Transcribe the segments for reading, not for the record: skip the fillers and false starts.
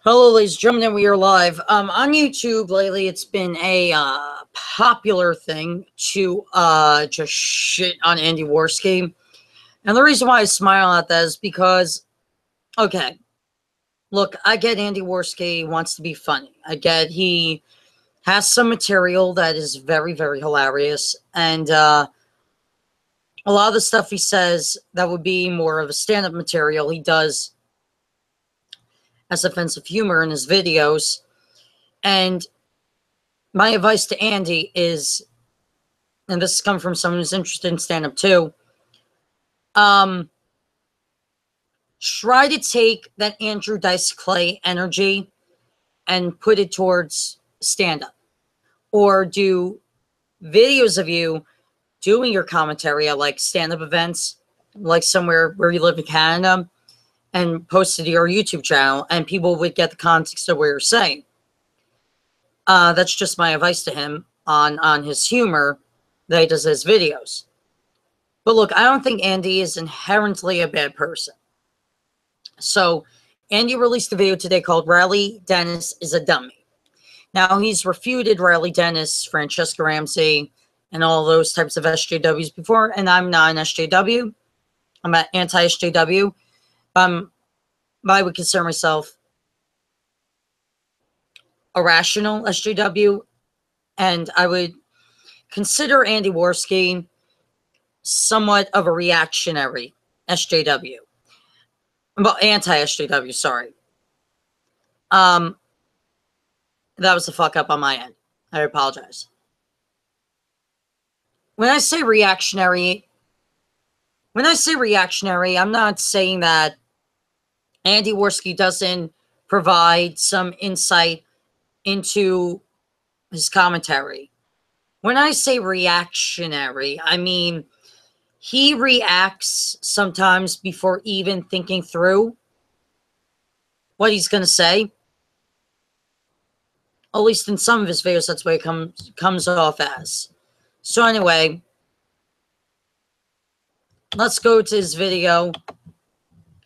Hello, ladies and gentlemen, we are live. On YouTube lately, it's been a popular thing to just shit on Andy Worski. And the reason why I smile at that is because, okay, look, I get Andy Worski wants to be funny. I get he has some material that is very, very hilarious. And a lot of the stuff he says that would be more of a stand-up material, he does as offensive humor in his videos. And my advice to Andy is, and this is coming from someone who's interested in stand-up too, try to take that Andrew Dice Clay energy and put it towards stand-up. Or do videos of you doing your commentary at like stand-up events, like somewhere where you live in Canada, and post it to your YouTube channel, and people would get the context of what you're saying. That's just my advice to him on his humor that he does his videos. But look, I don't think Andy is inherently a bad person. So Andy released a video today called Riley Dennis is a Dummy. Now, he's refuted Riley Dennis, Francesca Ramsey, and all those types of SJWs before, and I'm not an SJW. I'm an anti-SJW. I would consider myself a rational SJW, and I would consider Andy Worski somewhat of a reactionary SJW. Well, anti-SJW, sorry. That was a fuck up on my end. I apologize. When I say reactionary, I'm not saying that Andy Worski doesn't provide some insight into his commentary. When I say reactionary, I mean he reacts sometimes before even thinking through what he's going to say. At least in some of his videos, that's what it comes off as. So anyway, let's go to his video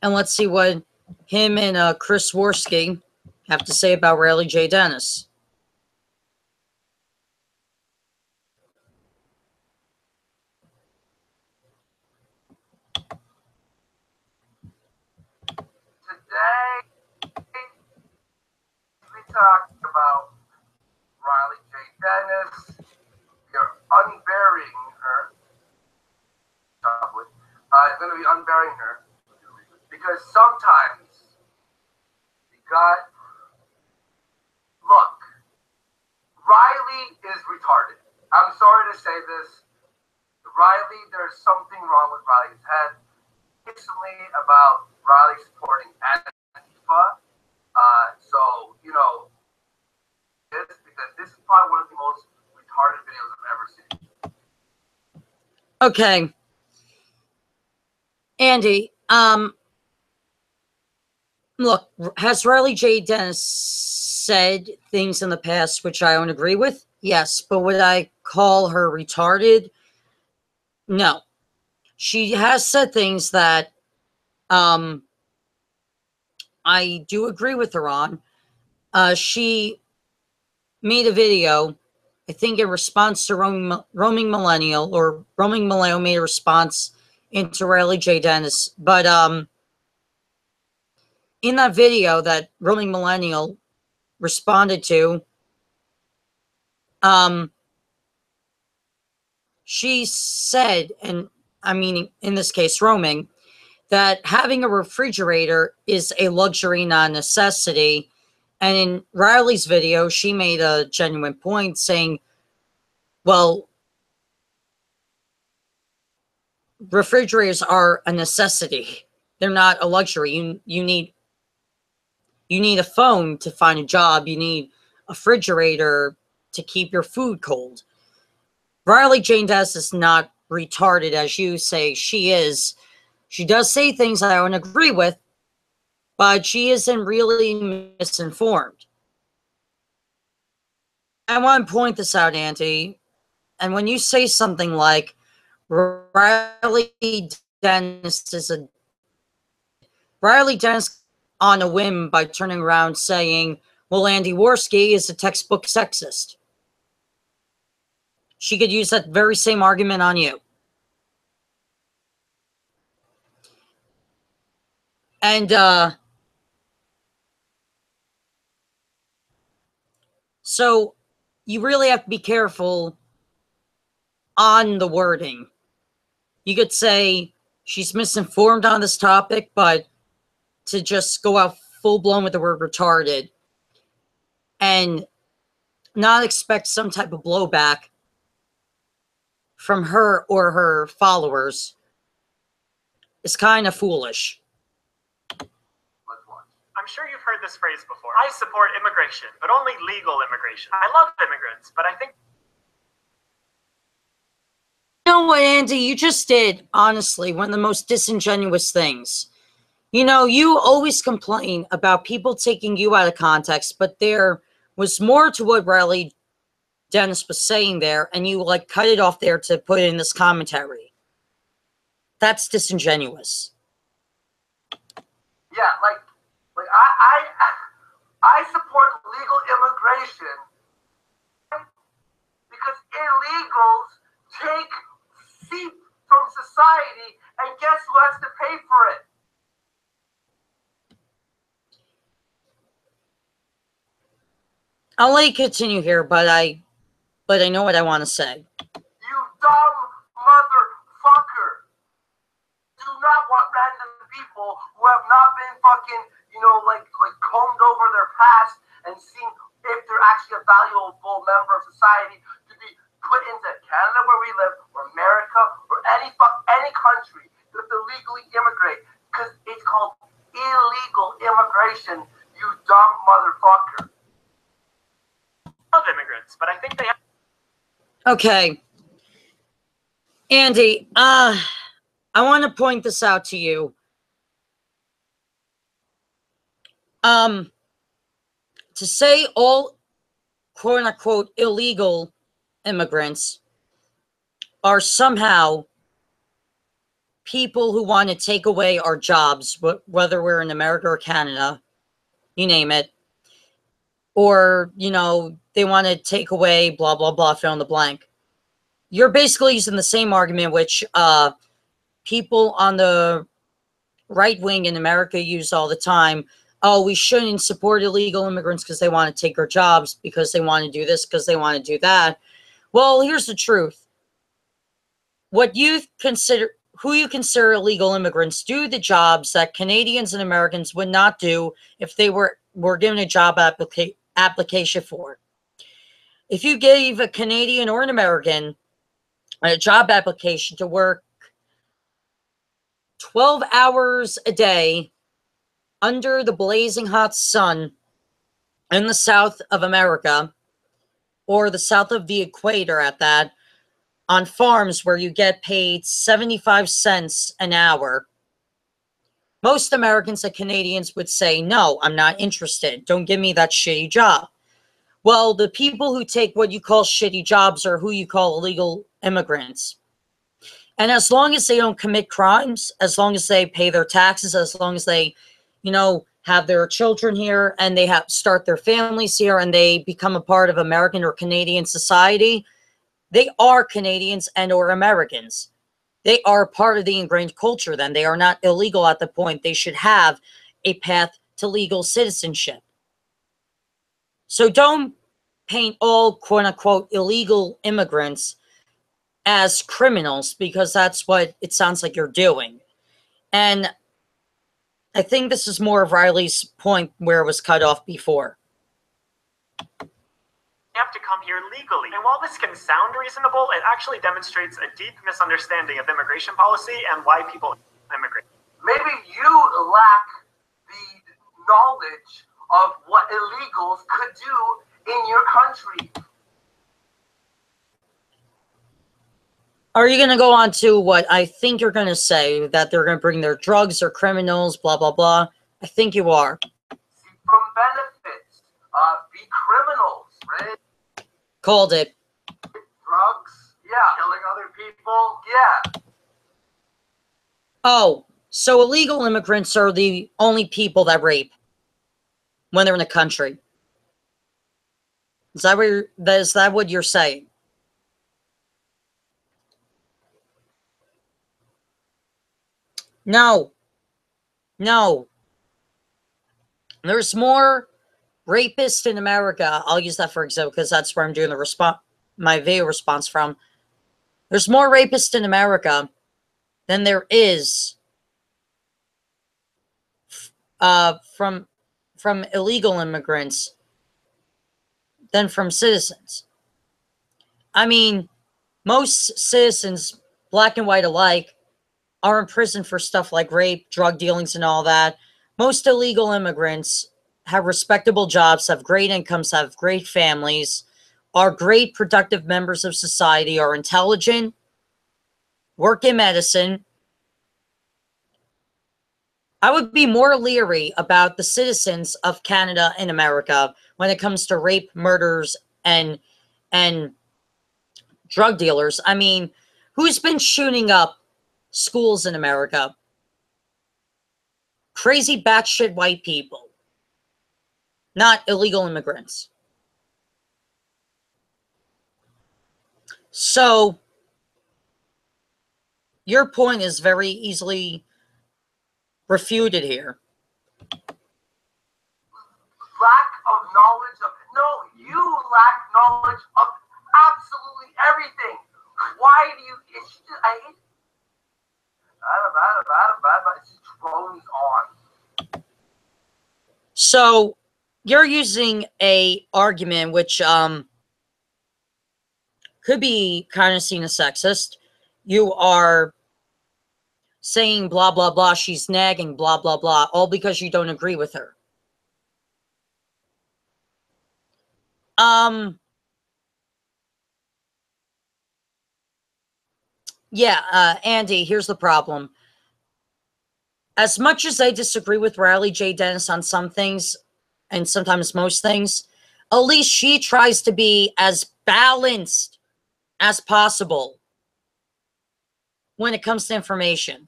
and let's see what him and Chris Worski have to say about Riley J. Dennis. Today, we talked about Riley J. Dennis. We are unburying her. Going to be unburying her because sometimes you got. Look, Riley is retarded. I'm sorry to say this. Riley, there's something wrong with Riley's head. Recently, about Riley supporting Antifa. So, you know, this because this is probably one of the most retarded videos I've ever seen. Okay. Andy, look, has Riley J. Dennis said things in the past which I don't agree with? Yes, but would I call her retarded? No. She has said things that I do agree with her on. She made a video, I think in response to Roaming Millennial, or Roaming Millennial made a response into Riley J. Dennis. But in that video that Roaming Millennial responded to, she said, and I mean, in this case, Roaming, that having a refrigerator is a luxury, not a necessity. And in Riley's video, she made a genuine point saying, well, refrigerators are a necessity. They're not a luxury. You need a phone to find a job. You need a refrigerator to keep your food cold. Riley Jane Dennis is not retarded as you say she is. She does say things I don't agree with, but she isn't really misinformed. I want to point this out, Auntie. And when you say something like Riley Dennis on a whim by turning around saying, well, Andy Worski is a textbook sexist. She could use that very same argument on you. And so you really have to be careful on the wording. You could say she's misinformed on this topic, but to just go out full blown with the word retarded and not expect some type of blowback from her or her followers is kind of foolish. I'm sure you've heard this phrase before. I support immigration, but only legal immigration. I love immigrants, but I think... You know what, Andy? You just did, honestly, one of the most disingenuous things. You know, you always complain about people taking you out of context, but there was more to what Riley Dennis was saying there, and you, like, cut it off there to put it in this commentary. That's disingenuous. Yeah, like I support legal immigration because illegals take seat from society, and guess who has to pay for it? I'll let you continue here, but I know what I want to say. You dumb motherfucker. Do not want random people who have not been fucking, like combed over their past and seen if they're actually a valuable member of society to be put into Canada where we live, or America, or any country. You have to legally immigrate because it's called illegal immigration, you dumb motherfucker. Love immigrants, but I think they have... Okay. Andy, I want to point this out to you. To say all quote-unquote illegal immigrants are somehow people who want to take away our jobs, whether we're in America or Canada, you name it, or, they want to take away blah, blah, blah, fill in the blank. You're basically using the same argument which people on the right wing in America use all the time. Oh, we shouldn't support illegal immigrants because they want to take our jobs, because they want to do this, because they want to do that. Well, here's the truth. Who you consider illegal immigrants do the jobs that Canadians and Americans would not do if they were given a job application for. If you gave a Canadian or an American a job application to work 12 hours a day under the blazing hot sun in the south of America, or the south of the equator at that, on farms where you get paid 75 cents an hour, most Americans and Canadians would say, no, I'm not interested. Don't give me that shitty job. Well, the people who take what you call shitty jobs are who you call illegal immigrants. And as long as they don't commit crimes, as long as they pay their taxes, as long as they, have their children here and they start their families here and they become a part of American or Canadian society, they are Canadians and or Americans. They are part of the ingrained culture then. They are not illegal at the point. They should have a path to legal citizenship. So don't paint all quote-unquote illegal immigrants as criminals, because that's what it sounds like you're doing. And I think this is more of Riley's point where it was cut off before. You have to come here legally. And while this can sound reasonable, it actually demonstrates a deep misunderstanding of immigration policy and why people immigrate. Maybe you lack the knowledge of what illegals could do in your country. Are you going to go on to what I think you're going to say, that they're going to bring their drugs or criminals, blah, blah, blah? I think you are. From benefits, be criminals, right? Called it. Drugs, yeah. Killing other people, yeah. Oh, So illegal immigrants are the only people that rape when they're in the country. Is that what you're saying? No. No. There's more rapists in America. I'll use that for example because that's where I'm doing my video response from. There's more rapists in America than there is from illegal immigrants than from citizens. I mean, most citizens, black and white alike, are in prison for stuff like rape, drug dealings, and all that. Most illegal immigrants have respectable jobs, have great incomes, have great families, are great productive members of society, are intelligent, work in medicine. I would be more leery about the citizens of Canada and America when it comes to rape, murders, and drug dealers. I mean, who's been shooting up schools in America? Crazy batshit white people, not illegal immigrants. So your point is very easily refuted here. Lack of knowledge of, no, you lack knowledge of absolutely everything. Why do you, it's just, I hate, it just drones on. So you're using a argument which could be kind of seen as sexist. You are saying blah, blah, blah, she's nagging, blah, blah, blah, all because you don't agree with her. Yeah, Andy, here's the problem. As much as I disagree with Riley J. Dennis on some things, and sometimes most things, at least she tries to be as balanced as possible when it comes to information.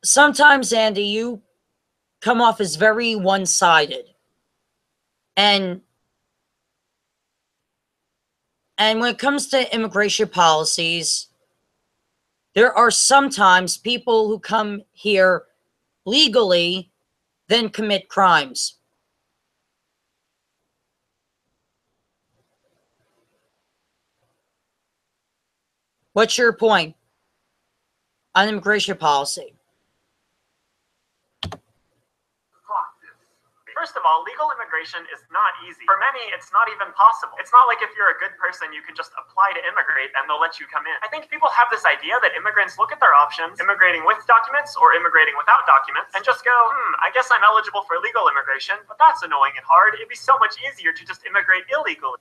Sometimes, Andy, you come off as very one-sided. And when it comes to immigration policies, there are sometimes people who come here legally then commit crimes. What's your point on immigration policy? First of all, legal immigration is not easy. For many, it's not even possible. It's not like if you're a good person, you can just apply to immigrate and they'll let you come in. I think people have this idea that immigrants look at their options, immigrating with documents or immigrating without documents, and just go, I guess I'm eligible for legal immigration, but that's annoying and hard. It'd be so much easier to just immigrate illegally.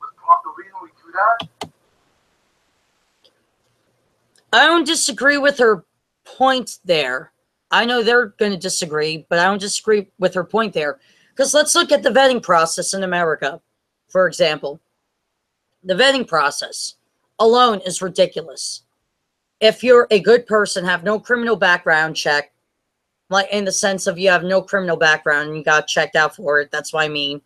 The reason we do that? I don't disagree with her point there. I know they're going to disagree, but I don't disagree with her point there. Because let's look at the vetting process in America, for example. The vetting process alone is ridiculous. If you're a good person, have no criminal background check, like in the sense of you have no criminal background and you got checked out for it, that's what I mean.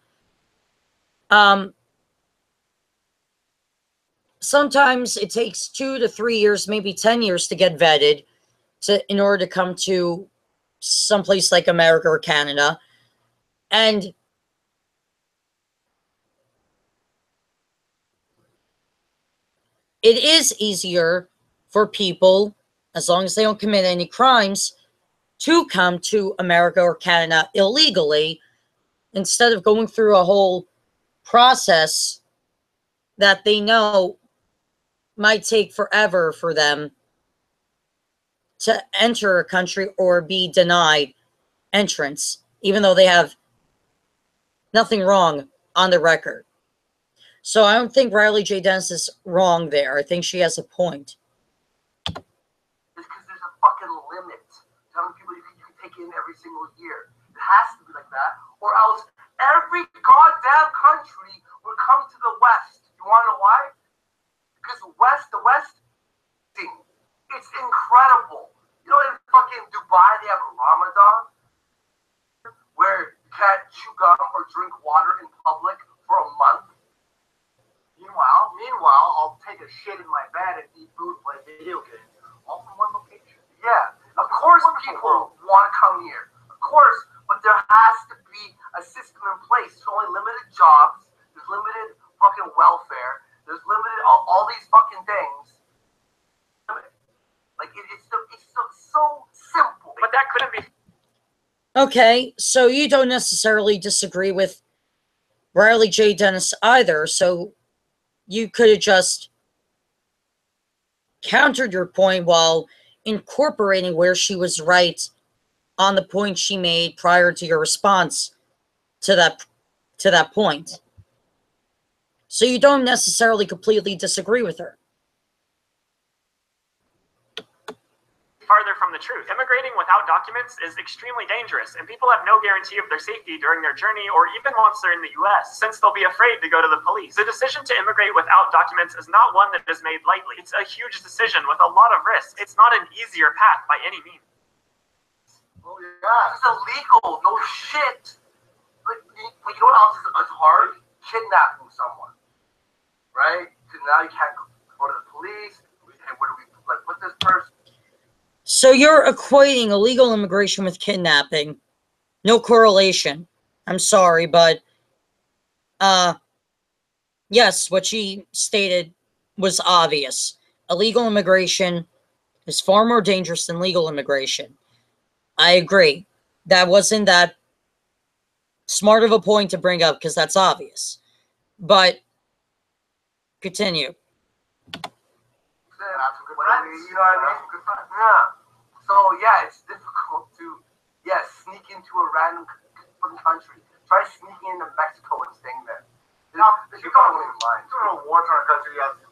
Sometimes it takes 2 to 3 years, maybe 10 years to get vetted in order to come to someplace like America or Canada. And it is easier for people, as long as they don't commit any crimes, to come to America or Canada illegally instead of going through a whole process that they know might take forever for them to enter a country or be denied entrance, even though they have nothing wrong on the record. So I don't think Riley J. Dennis is wrong there. I think she has a point. It's because there's a fucking limit to how many people you can take in every single year. It has to be like that, or else every goddamn country would come to the West. You want to know why? Because the West, it's incredible. You know, in Fucking Dubai, they have a Ramadan where you can't chew gum or drink water in public for a month. Meanwhile, I'll take a shit in my bed and eat food and play video games. All from one location. Yeah, of course people want to come here. Of course, but there has to be a system in place. There's only limited jobs. There's limited fucking welfare. There's limited all these fucking things. Like, it's so simple. But that couldn't be. Okay, so you don't necessarily disagree with Riley J. Dennis either, so you could have just countered your point while incorporating where she was right on the point she made prior to your response to that point. So you don't necessarily completely disagree with her. Farther from the truth. Immigrating without documents is extremely dangerous, and people have no guarantee of their safety during their journey or even once they're in the US, since they'll be afraid to go to the police. The decision to immigrate without documents is not one that is made lightly. It's a huge decision with a lot of risks. It's not an easier path by any means. Oh yeah, it's illegal. No shit. But you know what else is hard? Kidnapping someone, right? Because now you can't go to the police. Hey, where do we put this person? So you're equating illegal immigration with kidnapping. No correlation. I'm sorry, but yes, what she stated was obvious. Illegal immigration is far more dangerous than legal immigration. I agree. That wasn't that smart of a point to bring up because that's obvious. But continue. You know what I mean? Yeah. So yeah, it's difficult to sneak into a random country. Try sneaking into Mexico and staying there. Now, if you're going to a war-torn country, you have to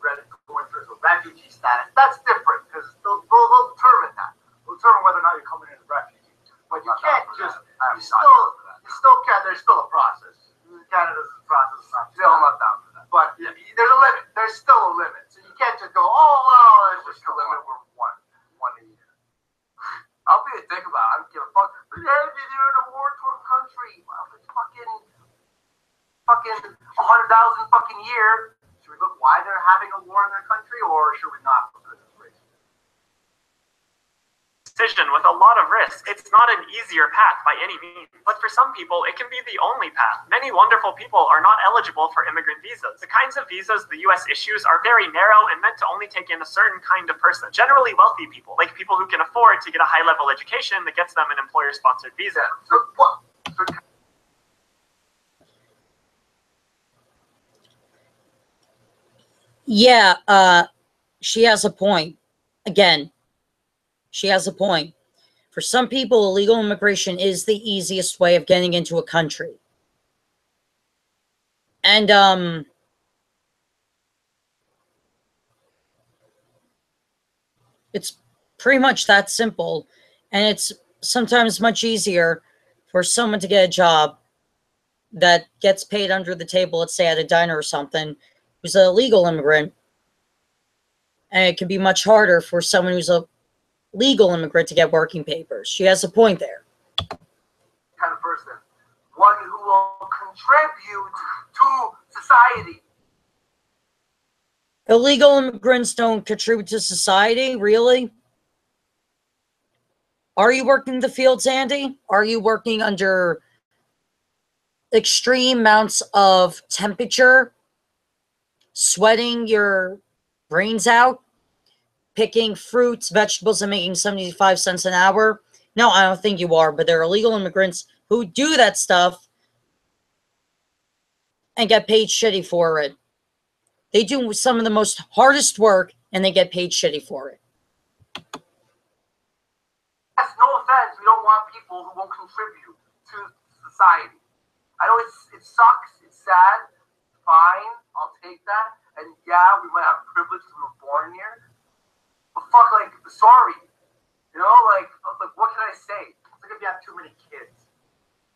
going through the refugee status. That's different because they'll determine that. They'll determine whether or not you're coming in as a refugee. But you can't just. You still can't. There's still a process. Canada's process. Still not down for that. But yeah, there's a limit. There's still a limit. So you can't just go, oh well, it's just a limit. We're one a year. I'll be a dick about it. I don't give a fuck. But hey, you're in a war-torn country. Well, it's fucking 100,000 fucking year. Should we look why they're having a war in their country, or should we not look at this race? Decision with a lot of risk. It's not an easier path by any means, but for some people, it can be the only path. Many wonderful people are not eligible for immigrant visas. The kinds of visas the US issues are very narrow and meant to only take in a certain kind of person, generally wealthy people, like people who can afford to get a high-level education that gets them an employer-sponsored visa. So what? Yeah, she has a point. Again, she has a point. For some people, illegal immigration is the easiest way of getting into a country. And, it's pretty much that simple. And it's sometimes much easier for someone to get a job that gets paid under the table, let's say at a diner or something, who's a legal immigrant. And it can be much harder for someone who's a legal immigrant to get working papers. She has a point there. Kind of person. One who will contribute to society. Illegal immigrants don't contribute to society, really? Are you working the fields, Andy? Are you working under extreme amounts of temperature, sweating your brains out, picking fruits, vegetables, and making 75 cents an hour? No, I don't think you are, but there are illegal immigrants who do that stuff and get paid shitty for it. They do some of the most hardest work, and they get paid shitty for it. Yes, no offense, we don't want people who won't contribute to society. I know it sucks, it's sad, fine, I'll take that. And yeah, we might have privilege because we were born here. But fuck, like, sorry. You know, like what can I say? It's like if you have too many kids.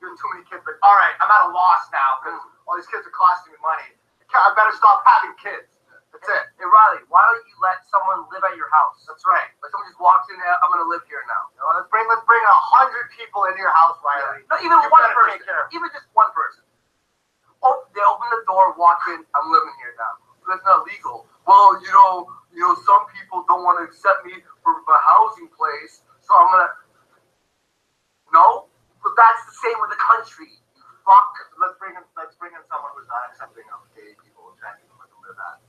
You have too many kids, but all right, I'm at a loss now because all these kids are costing me money. I better stop having kids. That's it. Hey, Riley, why don't you let someone live at your house? That's right. Like, someone just walks in there, I'm gonna live here now. You know, let's bring 100 people into your house, Riley. No, even one person. Even just one person. Oh, they open the door, walk in, I'm living here now. That's not legal. Well, you know, some people don't want to accept me for a housing place, so I'm gonna. No, but that's the same with the country. You fuck. Let's bring in someone who's not accepting of gay people and trans people to live at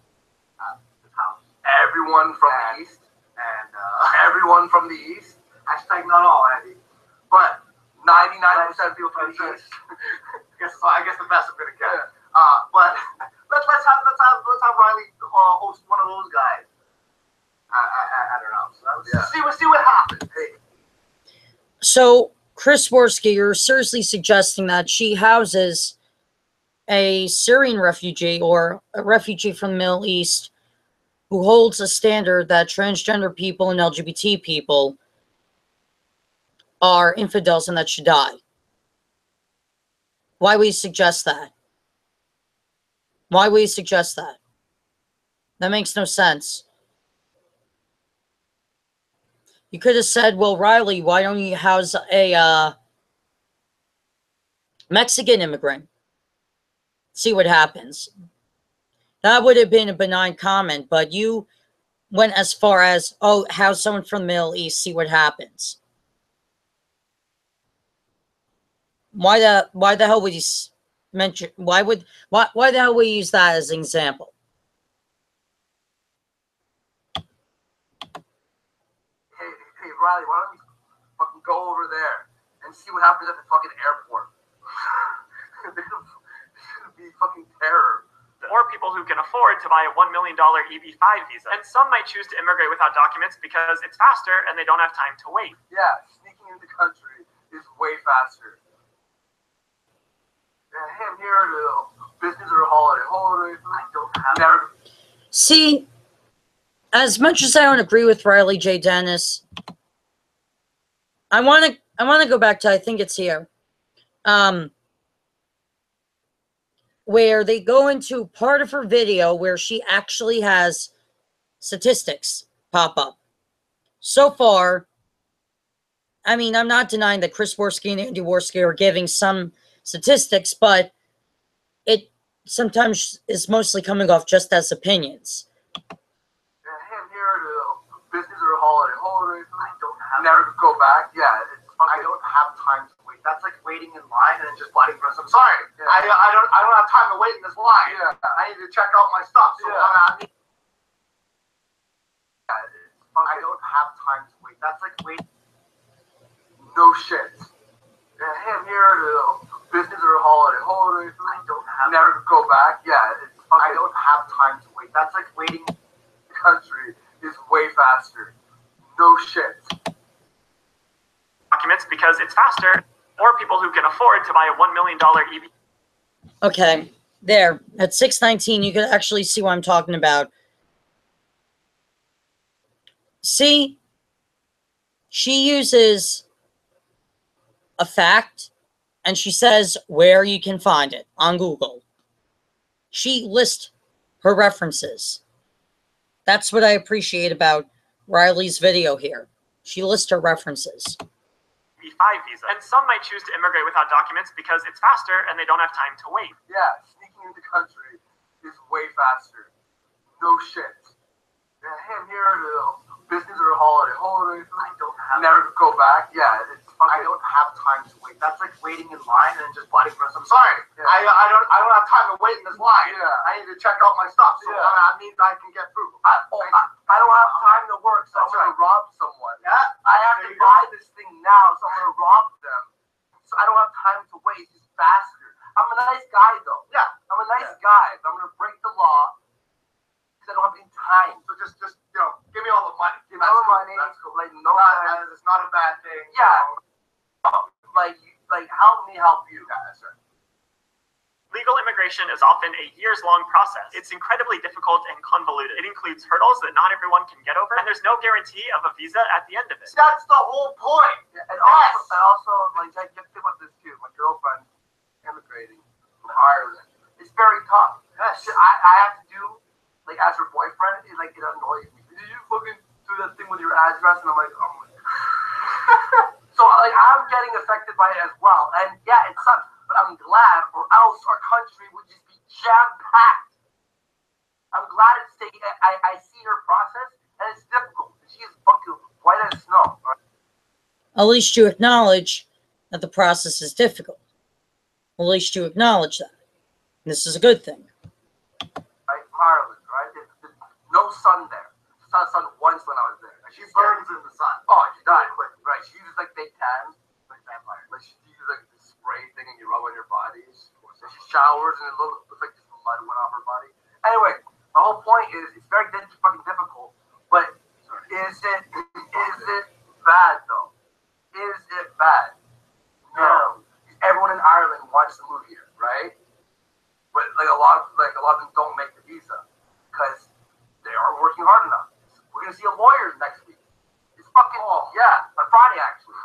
this house. Everyone from the east. And everyone from the east. hashtag not all, Andy. But 99% of people from the east. I guess the best I'm gonna get. But let's have Riley host one of those guys at her house. Let's see what happens. Hey. So, Chris Worski, you're seriously suggesting that she houses a Syrian refugee or a refugee from the Middle East who holds a standard that transgender people and LGBT people are infidels and that should die. Why would you suggest that? Why would you suggest that? That makes no sense. You could have said, well, Riley, why don't you house a Mexican immigrant? See what happens. That would have been a benign comment, but you went as far as, oh, house someone from the Middle East, see what happens. Why the hell would you mention, why the hell would you use that as an example? Hey, Riley, why don't you fucking go over there and see what happens at the fucking airport? There's gonna be fucking terror. Or people who can afford to buy a $1 million EB-5 visa. And some might choose to immigrate without documents because it's faster and they don't have time to wait. Yeah, sneaking into the country is way faster. Yeah, hey, I'm here to business or holiday. I don't have never. See, as much as I don't agree with Riley J. Dennis, I want to go back to, I think it's here, where they go into part of her video where she actually has statistics pop up. So far, I mean, I'm not denying that Chris Worski and Andy Worski are giving some statistics, but it sometimes is mostly coming off just as opinions. Yeah, hey, I'm here to business or holiday. I don't have never go back. Yeah, I don't have time to wait. That's like waiting in line and then just waiting for some. Sorry, yeah. I don't have time to wait in this line. Yeah, I need to check out my stuff. So I don't have time to wait. That's like waiting. No shit. Yeah, hey, I'm here to business or holiday. I don't have never go back. Yeah, I don't have time to wait. That's like waiting in the country is way faster. No shit. Documents because it's faster, or people who can afford to buy a $1 million EB. Okay, there. At 6:19, you can actually see what I'm talking about. See, she uses a fact, and she says where you can find it on Google. She lists her references. That's what I appreciate about Riley's video here. She lists her references. EB-5 visa. And some might choose to immigrate without documents because it's faster and they don't have time to wait. Yeah, sneaking into the country is way faster. No shit. Yeah, hey, I'm here to business or holiday. I don't have never go back. Yeah, I don't have time to wait. That's like waiting in line and then just waiting for some. Sorry, yeah. I don't have time to wait in this line. Yeah, I need to check out my stuff. So that means I can get through. I don't have time to work, so I'm gonna rob someone. Yeah, I have to buy this thing now, so I'm gonna rob them. So I don't have time to wait. It's faster. I'm a nice guy though. Yeah, I'm a nice guy. But I'm gonna break the law because I don't have any time. So just give me all the money. Give me all the money. That's cool. Like it's not a bad thing. Yeah. Like help me help you guys. Legal immigration is often a years-long process. It's incredibly difficult and convoluted. It includes hurdles that not everyone can get over, and there's no guarantee of a visa at the end of it. That's the whole point. Yeah, and also, like, I get to about this too. My girlfriend immigrating from Ireland. It's very tough. Yes. I have to do, like, as her boyfriend, it annoys me. Did you fucking do through that thing with your address, and I'm like, oh my God. So like I'm getting affected by it as well, and yeah, it sucks. But I'm glad, or else our country would just be jam-packed. I'm glad it's taking. I see her process, and it's difficult. She is fucking white as snow. At least you acknowledge that the process is difficult. At least you acknowledge that. This is a good thing. Right, Ireland, right? There's no sun there. Saw the sun once when I was there. Like, She burns in the sun. Oh, she died quick. Right, she uses like fake tan, like vampire. Like she uses like the spray thing and you rub on your bodies. So she showers and it looks like just mud went off her body. Anyway, the whole point is it's very fucking difficult. But is it bad though? Is it bad? No. Everyone in Ireland wants to move here, right? But like a lot of them don't make the visa because they aren't working hard enough. We're gonna see a lawyer next week. It's fucking yeah, on Friday actually.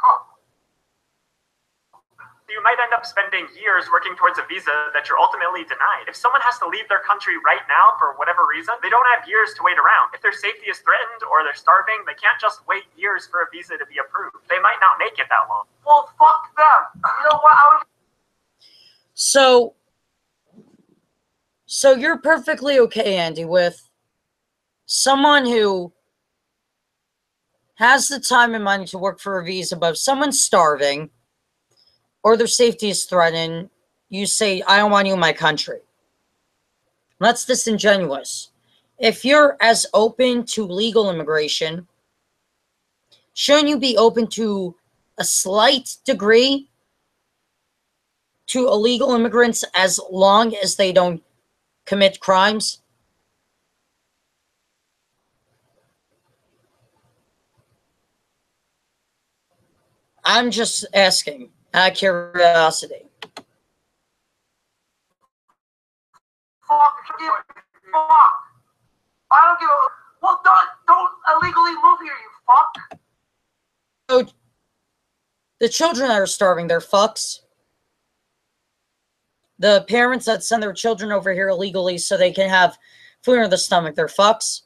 You might end up spending years working towards a visa that you're ultimately denied. If someone has to leave their country right now for whatever reason, they don't have years to wait around. If their safety is threatened or they're starving, they can't just wait years for a visa to be approved. They might not make it that long. Well, fuck them. You know what? So you're perfectly okay, Andy, with someone who has the time and money to work for a visa, but if someone's starving or their safety is threatened, you say, I don't want you in my country. That's disingenuous. If you're as open to legal immigration, shouldn't you be open to a slight degree to illegal immigrants as long as they don't commit crimes? I'm just asking out of curiosity. Fuck. I don't give a. Well, don't illegally move here, you fuck. So the children that are starving, they're fucks. The parents that send their children over here illegally so they can have food in the stomach, they're fucks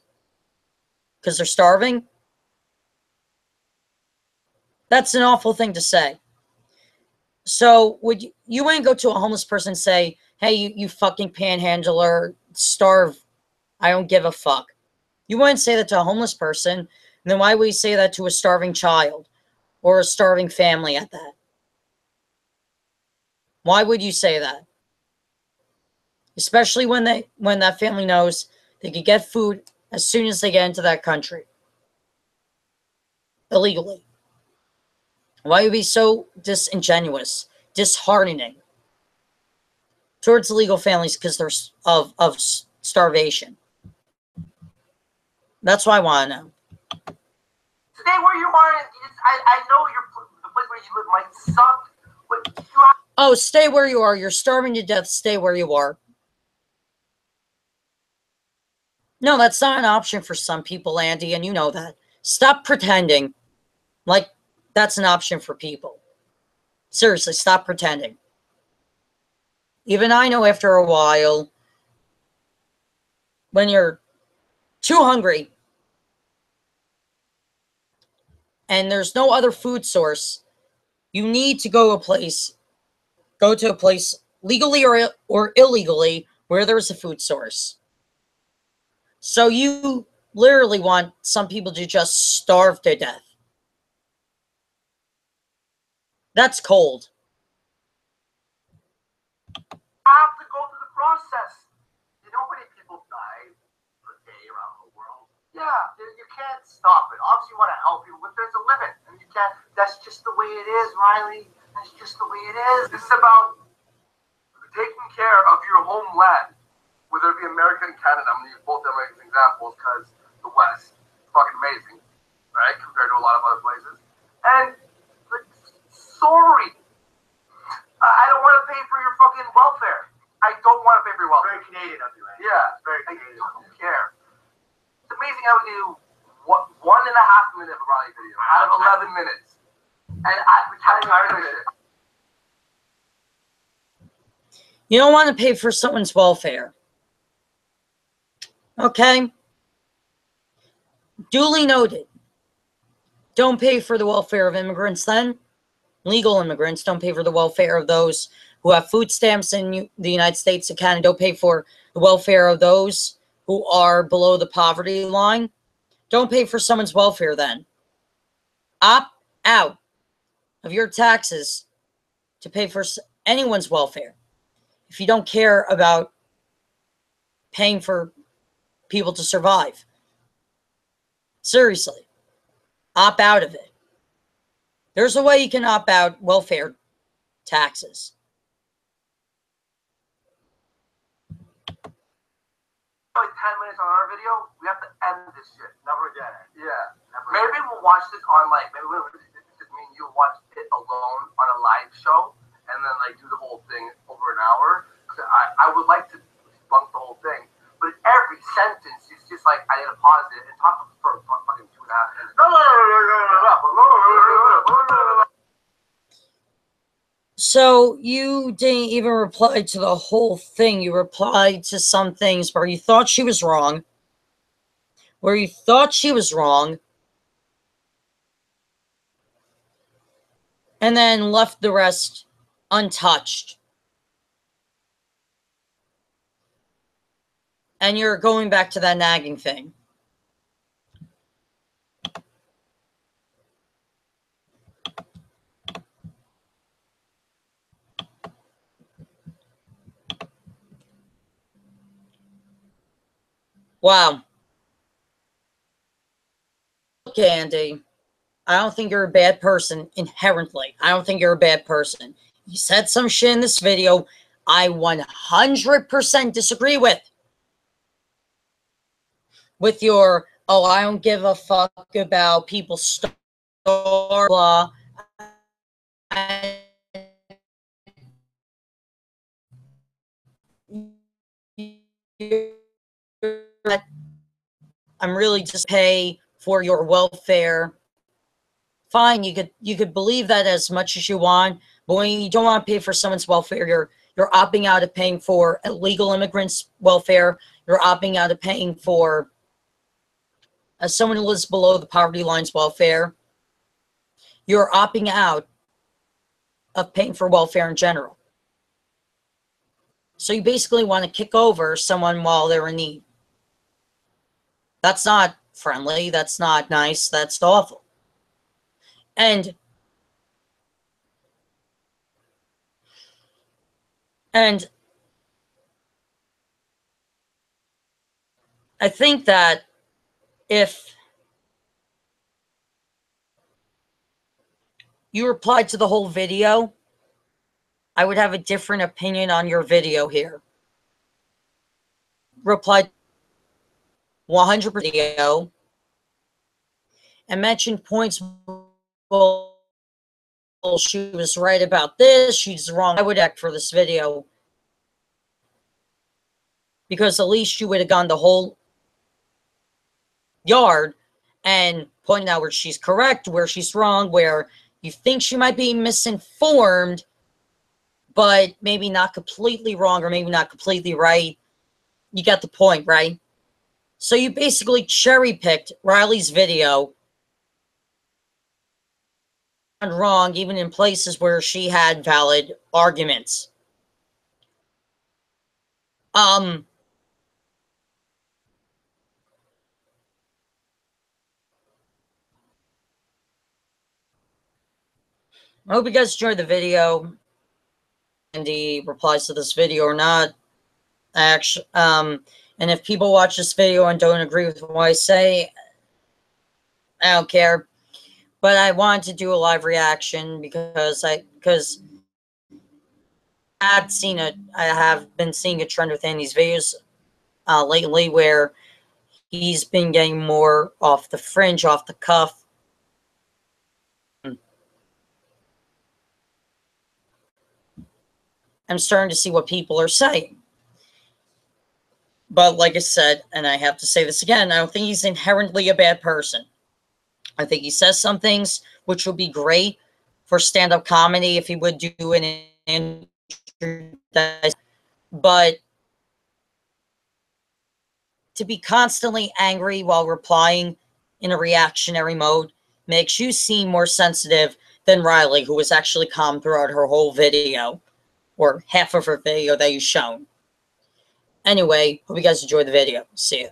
because they're starving. That's an awful thing to say. So would you wouldn't go to a homeless person and say, hey, you fucking panhandler, starve. I don't give a fuck. You wouldn't say that to a homeless person. And then why would you say that to a starving child or a starving family at that? Why would you say that? Especially when that family knows they could get food as soon as they get into that country. Illegally. Why would you be so disingenuous, disheartening towards illegal families because they're of starvation? That's what I want to know. Stay where you are. I know the place where you live might suck, but you have. Oh, stay where you are. You're starving to death. Stay where you are. No, that's not an option for some people, Andy, and you know that. Stop pretending like that's an option for people. Seriously, stop pretending. Even I know after a while, when you're too hungry and there's no other food source, you need to go to a place legally or illegally where there's a food source. So you literally want some people to just starve to death. That's cold. Have to go through the process. You know how many people die per day around the world? Yeah, you can't stop it. Obviously, you want to help people, but there's a limit, and you can't. That's just the way it is, Riley. That's just the way it is. This is about taking care of your homeland, whether it be America and Canada. I'm going to use both of them as examples because the West is fucking amazing, right, compared to a lot of other places. And, like, sorry. I don't want to pay for your fucking welfare. I don't want to pay for your welfare. Very Canadian of you, eh? Yeah, It's very Canadian. I don't care. It's amazing how we do 1.5 minute variety video out of 11 minutes. And I'm tired of it. You don't want to pay for someone's welfare. Okay? Duly noted. Don't pay for the welfare of immigrants then. Legal immigrants. Don't pay for the welfare of those who have food stamps in the United States and Canada. Don't pay for the welfare of those who are below the poverty line. Don't pay for someone's welfare then. Opt out of your taxes to pay for anyone's welfare. If you don't care about paying for people to survive. Seriously. Opt out of it. There's a way you can opt out welfare taxes. Like 10 minutes on our video, we have to end this shit. Never again. Yeah. Never Maybe again. we'll watch this on like, maybe it's just me and you watch it alone on a live show and then like do the whole thing over an hour. I would like to debunk the whole thing. But every sentence is just like, I need to pause it and talk for fucking 2.5 minutes. So you didn't even reply to the whole thing. You replied to some things where you thought she was wrong. And then left the rest untouched. And you're going back to that nagging thing. Wow. Look, Andy, I don't think you're a bad person inherently. I don't think you're a bad person. You said some shit in this video I 100% disagree with. With your, oh, I don't give a fuck about people's story, blah. I'm really just pay for your welfare. Fine, you could believe that as much as you want, but when you don't want to pay for someone's welfare, you're opting out of paying for illegal immigrants' welfare. You're opting out of paying for someone who lives below the poverty line's welfare. You're opting out of paying for welfare in general. So you basically want to kick over someone while they're in need. That's not friendly. That's not nice. That's awful. And I think that if you replied to the whole video, I would have a different opinion on your video here. Replied 100% video and mentioned points. Well, she was right about this. She's wrong. I would act for this video because at least you would have gone the whole yard and pointed out where she's correct, where she's wrong, where you think she might be misinformed, but maybe not completely wrong or maybe not completely right. You got the point, right? So you basically cherry-picked Riley's video and wrong even in places where she had valid arguments. I hope you guys enjoyed the video. Andy replies to this video or not. Actually, and if people watch this video and don't agree with what I say, I don't care. But I wanted to do a live reaction because I have been seeing a trend with Andy's videos lately where he's been getting more off the fringe, off the cuff. I'm starting to see what people are saying. But like I said, and I have to say this again, I don't think he's inherently a bad person. I think he says some things which would be great for stand-up comedy if he would do an interview. But to be constantly angry while replying in a reactionary mode makes you seem more sensitive than Riley, who was actually calm throughout her whole video, or half of her video that you've shown. Anyway, hope you guys enjoyed the video. See ya.